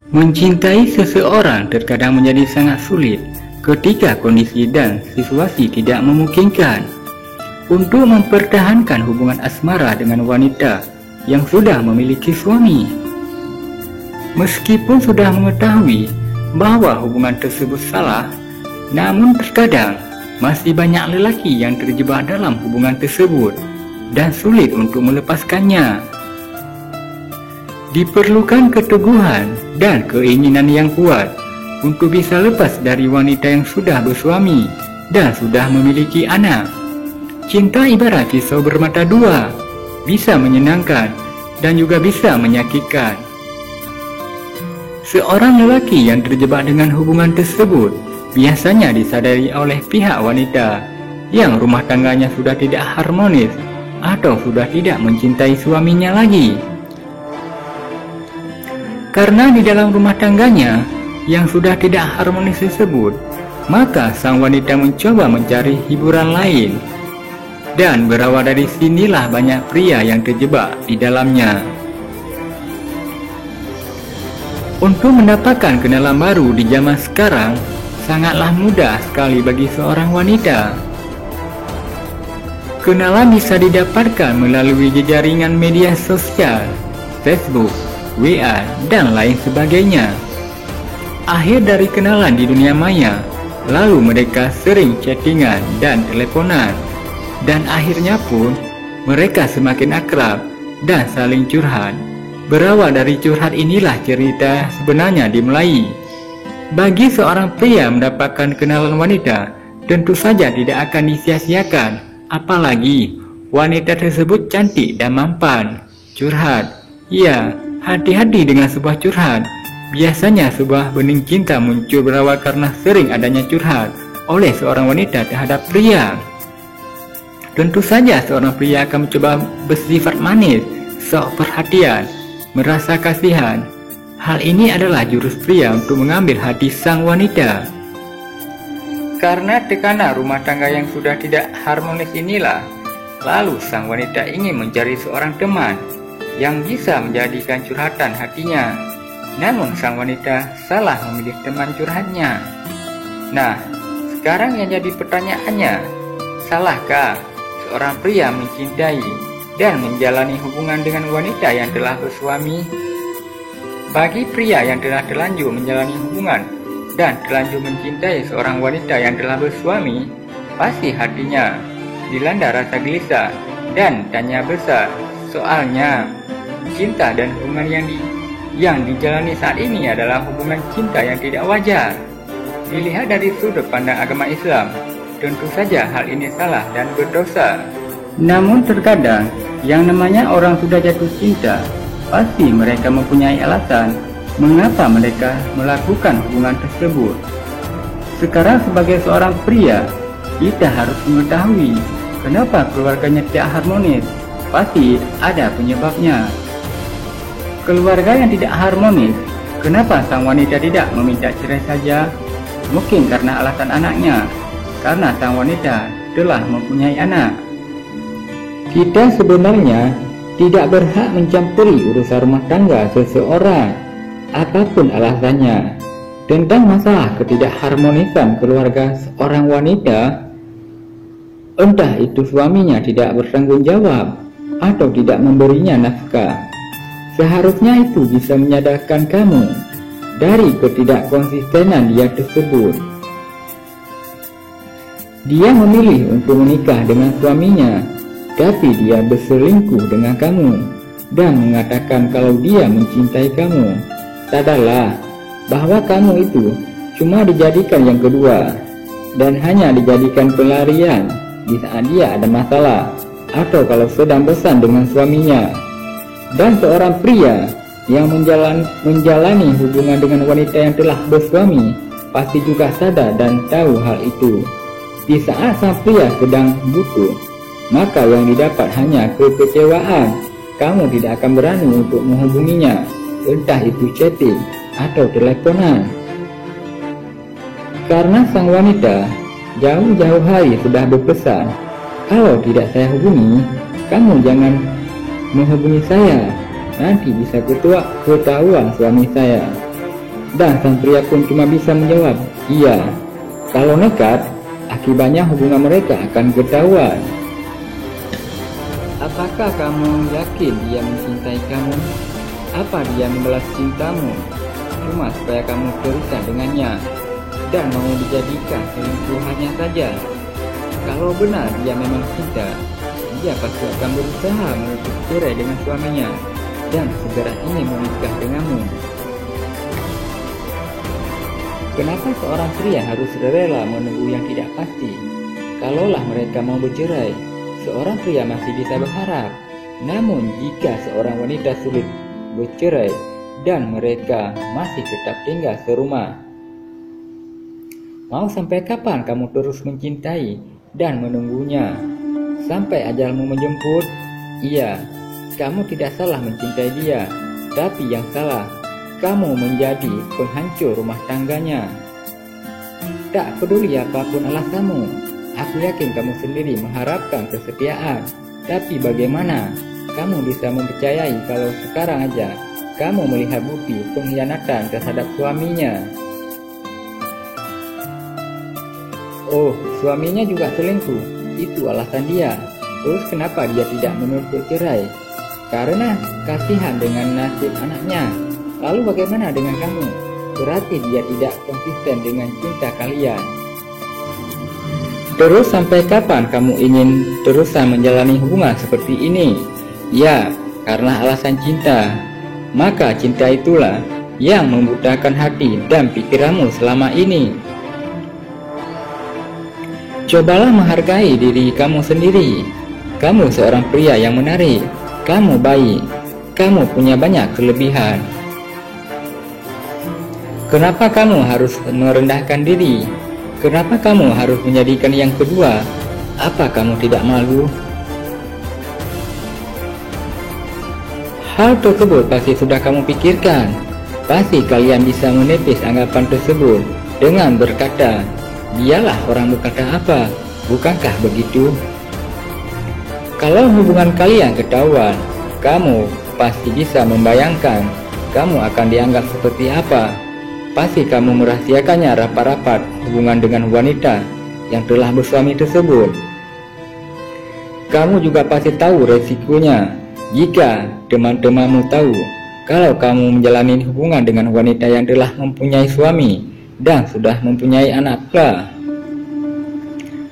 Mencintai seseorang terkadang menjadi sangat sulit ketika kondisi dan situasi tidak memungkinkan untuk mempertahankan hubungan asmara dengan wanita yang sudah memiliki suami. Meskipun sudah mengetahui bahwa hubungan tersebut salah, namun terkadang masih banyak lelaki yang terjebak dalam hubungan tersebut dan sulit untuk melepaskannya. Diperlukan keteguhan dan keinginan yang kuat untuk bisa lepas dari wanita yang sudah bersuami dan sudah memiliki anak. Cinta ibarat pisau bermata dua, bisa menyenangkan dan juga bisa menyakitkan. Seorang lelaki yang terjebak dengan hubungan tersebut biasanya disadari oleh pihak wanita yang rumah tangganya sudah tidak harmonis atau sudah tidak mencintai suaminya lagi. Karena di dalam rumah tangganya yang sudah tidak harmonis tersebut, maka sang wanita mencoba mencari hiburan lain. Dan berawal dari sinilah banyak pria yang terjebak di dalamnya. Untuk mendapatkan kenalan baru di zaman sekarang, sangatlah mudah sekali bagi seorang wanita. Kenalan bisa didapatkan melalui jaringan media sosial, Facebook, WA, dan lain sebagainya. Akhir dari kenalan di dunia maya, lalu mereka sering chattingan dan teleponan, dan akhirnya pun mereka semakin akrab dan saling curhat. Berawal dari curhat inilah cerita sebenarnya dimulai. Bagi seorang pria mendapatkan kenalan wanita, tentu saja tidak akan disia-siakan, apalagi wanita tersebut cantik dan mampan. Curhat, ya, hati-hati dengan sebuah curhat. Biasanya sebuah benih cinta muncul berawal karena sering adanya curhat oleh seorang wanita terhadap pria. Tentu saja seorang pria akan mencoba bersifat manis, sok perhatian, merasa kasihan. Hal ini adalah jurus pria untuk mengambil hati sang wanita. Karena tekanan rumah tangga yang sudah tidak harmonis inilah, lalu sang wanita ingin mencari seorang teman yang bisa menjadikan curhatan hatinya. Namun sang wanita salah memilih teman curhatnya. Nah, sekarang yang jadi pertanyaannya, salahkah seorang pria mencintai dan menjalani hubungan dengan wanita yang telah bersuami? Bagi pria yang telah terlanjur menjalani hubungan dan terlanjur mencintai seorang wanita yang telah bersuami, pasti hatinya dilanda rasa gelisah dan tanya besar. Soalnya cinta dan hubungan yang dijalani saat ini adalah hubungan cinta yang tidak wajar. Dilihat dari sudut pandang agama Islam, tentu saja hal ini salah dan berdosa. Namun terkadang yang namanya orang sudah jatuh cinta, pasti mereka mempunyai alasan mengapa mereka melakukan hubungan tersebut. Sekarang sebagai seorang pria, kita harus mengetahui kenapa keluarganya tidak harmonis. Pasti ada penyebabnya. Keluarga yang tidak harmonis, kenapa sang wanita tidak meminta cerai saja? Mungkin karena alasan anaknya, karena sang wanita telah mempunyai anak. Kita sebenarnya tidak berhak mencampuri urusan rumah tangga seseorang, apapun alasannya. Tentang masalah ketidakharmonisan keluarga seorang wanita, entah itu suaminya tidak bertanggung jawab atau tidak memberinya nafkah, seharusnya itu bisa menyadarkan kamu dari ketidakkonsistenan dia tersebut. Dia memilih untuk menikah dengan suaminya, tapi dia berselingkuh dengan kamu dan mengatakan kalau dia mencintai kamu. Sadarlah bahwa kamu itu cuma dijadikan yang kedua dan hanya dijadikan pelarian di saat dia ada masalah atau kalau sedang bosan dengan suaminya. Dan seorang pria yang menjalani hubungan dengan wanita yang telah bersuami pasti juga sadar dan tahu hal itu. Di saat sang pria sedang butuh, maka yang didapat hanya kekecewaan. Kamu tidak akan berani untuk menghubunginya, entah itu chatting atau teleponan. Karena sang wanita jauh-jauh hari sudah berpesan, kalau tidak saya hubungi, kamu jangan menghubungi saya, nanti bisa ketahuan suami saya. Dan sang pria pun cuma bisa menjawab, iya. Kalau nekat, akibatnya hubungan mereka akan ketahuan. Apakah kamu yakin dia mencintai kamu? Apa dia membalas cintamu cuma supaya kamu teruskan dengannya dan mau dijadikan selingkuhannya saja? Kalau benar dia memang cinta, dia pasti akan berusaha menutup cerai dengan suaminya dan segera ingin menikah denganmu. Kenapa seorang pria harus rela menunggu yang tidak pasti? Kalaulah mereka mau bercerai, seorang pria masih bisa berharap. Namun jika seorang wanita sulit bercerai dan mereka masih tetap tinggal serumah, mau sampai kapan kamu terus mencintai dan menunggunya? Sampai ajalmu menjemput? Iya, kamu tidak salah mencintai dia, tapi yang salah, kamu menjadi penghancur rumah tangganya. Tak peduli apapun alasanmu, aku yakin kamu sendiri mengharapkan kesetiaan. Tapi bagaimana kamu bisa mempercayai kalau sekarang aja kamu melihat bukti pengkhianatan terhadap suaminya? Oh, suaminya juga selingkuh, itu alasan dia. Terus kenapa dia tidak menuntut cerai? Karena kasihan dengan nasib anaknya. Lalu bagaimana dengan kamu? Berarti dia tidak konsisten dengan cinta kalian. Terus sampai kapan kamu ingin terusan menjalani hubungan seperti ini? Ya, karena alasan cinta. Maka cinta itulah yang membutakan hati dan pikiranmu selama ini. Cobalah menghargai diri kamu sendiri. Kamu seorang pria yang menarik. Kamu baik. Kamu punya banyak kelebihan. Kenapa kamu harus merendahkan diri? Kenapa kamu harus menjadikan yang kedua? Apa kamu tidak malu? Hal tersebut pasti sudah kamu pikirkan. Pasti kalian bisa menepis anggapan tersebut dengan berkata, dialah orang berkata apa, bukankah begitu? Kalau hubungan kalian ketahuan, kamu pasti bisa membayangkan kamu akan dianggap seperti apa. Pasti kamu merahasiakannya rapat-rapat hubungan dengan wanita yang telah bersuami tersebut. Kamu juga pasti tahu resikonya jika teman-temanmu tahu kalau kamu menjalani hubungan dengan wanita yang telah mempunyai suami dan sudah mempunyai anak pula.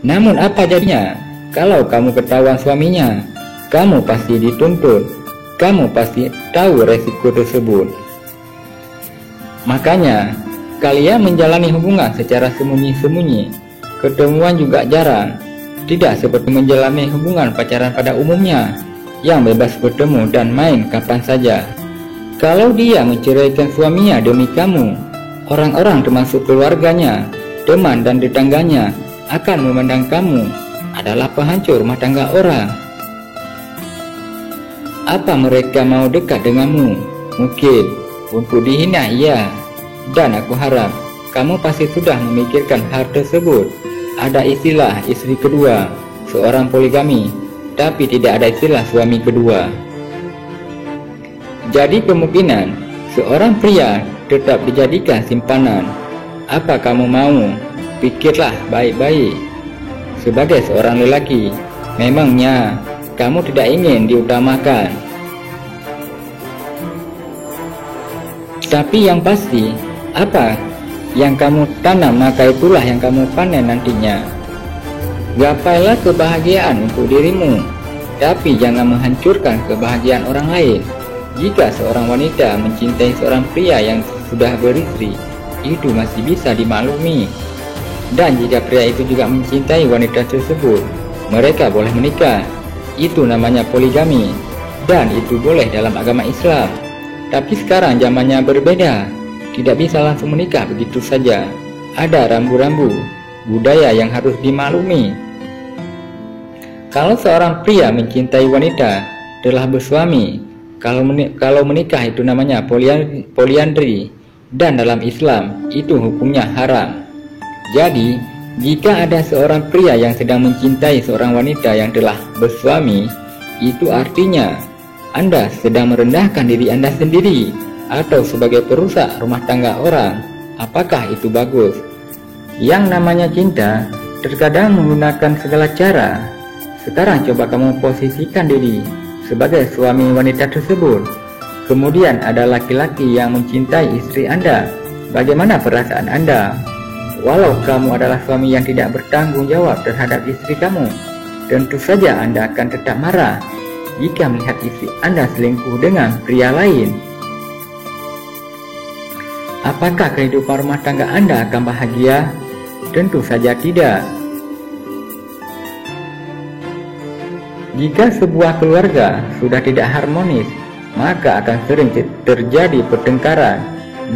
Namun apa jadinya kalau kamu ketahuan suaminya? Kamu pasti dituntut. Kamu pasti tahu resiko tersebut. Makanya, kalian menjalani hubungan secara sembunyi-sembunyi. Ketemuan juga jarang. Tidak seperti menjalani hubungan pacaran pada umumnya, yang bebas bertemu dan main kapan saja. Kalau dia menceraikan suaminya demi kamu, orang-orang termasuk keluarganya, teman dan tetangganya akan memandang kamu adalah penghancur rumah tangga orang. Apa mereka mau dekat denganmu? Mungkin untuk dihina, iya. Dan aku harap kamu pasti sudah memikirkan hal tersebut. Ada istilah istri kedua, seorang poligami, tapi tidak ada istilah suami kedua. Jadi kemungkinan seorang pria tetap dijadikan simpanan. Apa kamu mau? Pikirlah baik-baik. Sebagai seorang lelaki, memangnya kamu tidak ingin diutamakan. Tapi yang pasti, apa yang kamu tanam maka itulah yang kamu panen nantinya. Gapailah kebahagiaan untuk dirimu, tapi jangan menghancurkan kebahagiaan orang lain. Jika seorang wanita mencintai seorang pria yang sudah beristri, itu masih bisa dimaklumi. Dan jika pria itu juga mencintai wanita tersebut, mereka boleh menikah. Itu namanya poligami, dan itu boleh dalam agama Islam. Tapi sekarang zamannya berbeda, tidak bisa langsung menikah begitu saja. Ada rambu-rambu budaya yang harus dimaklumi. Kalau seorang pria mencintai wanita telah bersuami, kalau menikah itu namanya poliandri, dan dalam Islam itu hukumnya haram. Jadi, jika ada seorang pria yang sedang mencintai seorang wanita yang telah bersuami, itu artinya Anda sedang merendahkan diri Anda sendiri. atau sebagai perusak rumah tangga orang, apakah itu bagus? Yang namanya cinta terkadang menggunakan segala cara. Sekarang coba kamu posisikan diri sebagai suami wanita tersebut. Kemudian ada laki-laki yang mencintai istri Anda. Bagaimana perasaan Anda? Walau kamu adalah suami yang tidak bertanggung jawab terhadap istri kamu, tentu saja Anda akan tetap marah jika melihat istri Anda selingkuh dengan pria lain. Apakah kehidupan rumah tangga Anda akan bahagia? Tentu saja tidak. Jika sebuah keluarga sudah tidak harmonis, maka akan sering terjadi pertengkaran,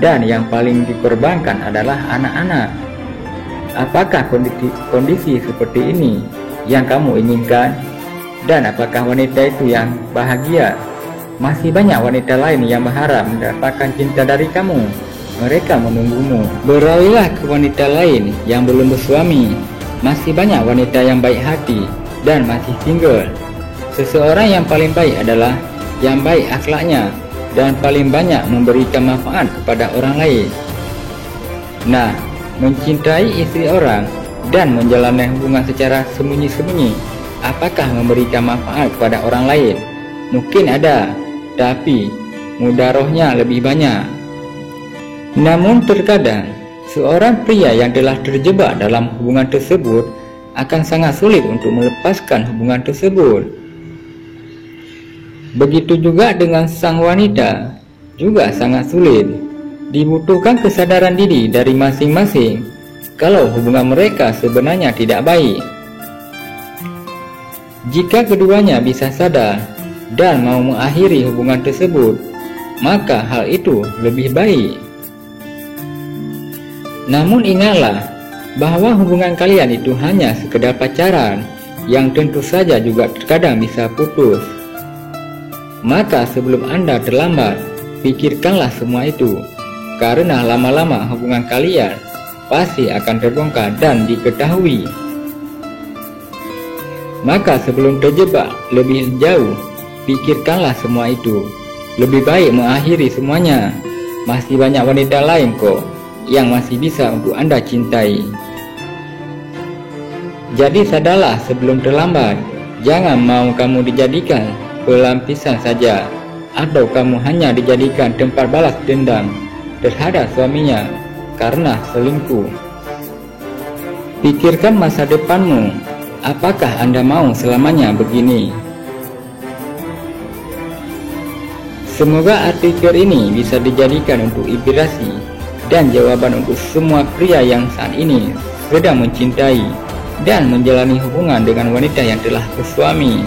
dan yang paling dikorbankan adalah anak-anak. Apakah kondisi seperti ini yang kamu inginkan? Dan apakah wanita itu yang bahagia? Masih banyak wanita lain yang berharap mendapatkan cinta dari kamu. Mereka menunggumu. Beralihlah ke wanita lain yang belum bersuami. Masih banyak wanita yang baik hati dan masih single. Seseorang yang paling baik adalah yang baik akhlaknya dan paling banyak memberikan manfaat kepada orang lain. Nah, mencintai istri orang dan menjalani hubungan secara sembunyi-sembunyi, apakah memberikan manfaat kepada orang lain? Mungkin ada, tapi mudarohnya lebih banyak. Namun terkadang seorang pria yang telah terjebak dalam hubungan tersebut akan sangat sulit untuk melepaskan hubungan tersebut. Begitu juga dengan sang wanita, juga sangat sulit. Dibutuhkan kesadaran diri dari masing-masing kalau hubungan mereka sebenarnya tidak baik. Jika keduanya bisa sadar dan mau mengakhiri hubungan tersebut, maka hal itu lebih baik. Namun ingatlah bahwa hubungan kalian itu hanya sekedar pacaran yang tentu saja juga terkadang bisa putus. Maka sebelum Anda terlambat, pikirkanlah semua itu, karena lama-lama hubungan kalian pasti akan terbongkar dan diketahui. Maka sebelum terjebak lebih jauh, pikirkanlah semua itu. Lebih baik mengakhiri semuanya. Masih banyak wanita lain kok yang masih bisa untuk Anda cintai. Jadi sadarlah sebelum terlambat. Jangan mau kamu dijadikan pelampiasan saja, atau kamu hanya dijadikan tempat balas dendam terhadap suaminya karena selingkuh. Pikirkan masa depanmu. Apakah Anda mau selamanya begini? Semoga artikel ini bisa dijadikan untuk inspirasi dan jawaban untuk semua pria yang saat ini sedang mencintai dan menjalani hubungan dengan wanita yang telah bersuami.